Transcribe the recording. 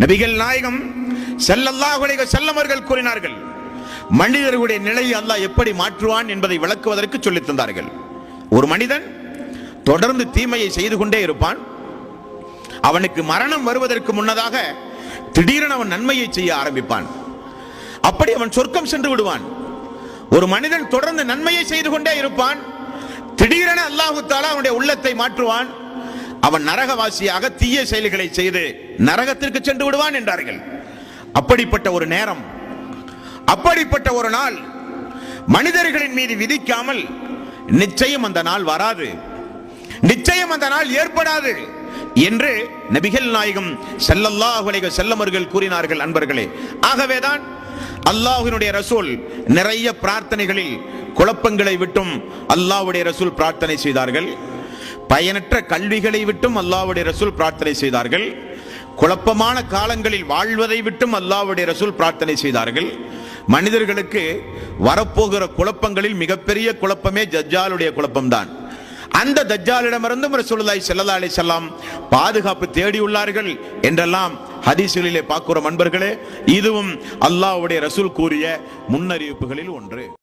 நபிகள் நாயகம் ஸல்லல்லாஹு அலைஹி வஸல்லம் அவர்கள் கூறினார்கள், மனிதர்களுடைய நிலையை அல்லாஹ் எப்படி மாற்றுவான் என்பதை விளக்குவதற்கு சொல்லித் தந்தார்கள். ஒரு மனிதன் தொடர்ந்து தீமையை செய்து கொண்டே இருப்பான். அவனுக்கு மரணம் வருவதற்கு முன்னதாக திடீரென அவன் நன்மையை செய்ய ஆரம்பிப்பான். அப்படி அவன் சொர்க்கம் சென்று விடுவான். ஒரு மனிதன் தொடர்ந்து நன்மையை செய்து கொண்டே இருப்பான். திடீரென அல்லாஹ் தஆலா அவனுடைய உள்ளத்தை மாற்றுவான். அவன் நரகவாசியாக தீய செயல்களை செய்து நரகத்திற்கு சென்று விடுவான் என்றார்கள். அப்படிப்பட்ட ஒரு நேரம், அப்படிப்பட்ட ஒரு நாள் மனிதர்களின் மீது விதிக்காமல் நிச்சயம் அந்த நாள் வராது, நிச்சயம் அந்த நாள் ஏற்படாது என்று நபிகள் நாயகம் ஸல்லல்லாஹு அலைஹி வஸல்லம் அவர்கள் கூறினார்கள். அன்பர்களே, ஆகவேதான் அல்லாஹ்வினுடைய ரசூல் நிறைய பிரார்த்தனைகளில் குழப்பங்களை விட்டும் அல்லாஹ்வுடைய ரசூல் பிரார்த்தனை செய்தார்கள். பயனற்ற கல்விகளை விட்டும் அல்லாஹ்வுடைய ரசூல் பிரார்த்தனை செய்தார்கள். குழப்பமான காலங்களில் வாழ்வதை விட்டும் அல்லாஹ்வுடைய ரசூல் பிரார்த்தனை செய்தார்கள். மனிதர்களுக்கு வரப்போகிற குழப்பங்களில் மிகப்பெரிய குழப்பமே தஜ்ஜாலுடைய குழப்பம்தான். அந்த தஜ்ஜாலிடமிருந்தும் ரசூலுல்லாஹி ஸல்லல்லாஹு அலைஹி வஸல்லம் பாதுகாப்பு தேடியுள்ளார்கள் என்றெல்லாம் ஹதீஸ்களிலே பார்க்கிறோம். அன்பர்களே, இதுவும் அல்லாஹ்வுடைய ரசூல் கூறிய முன்னறிவிப்புகளில் ஒன்று.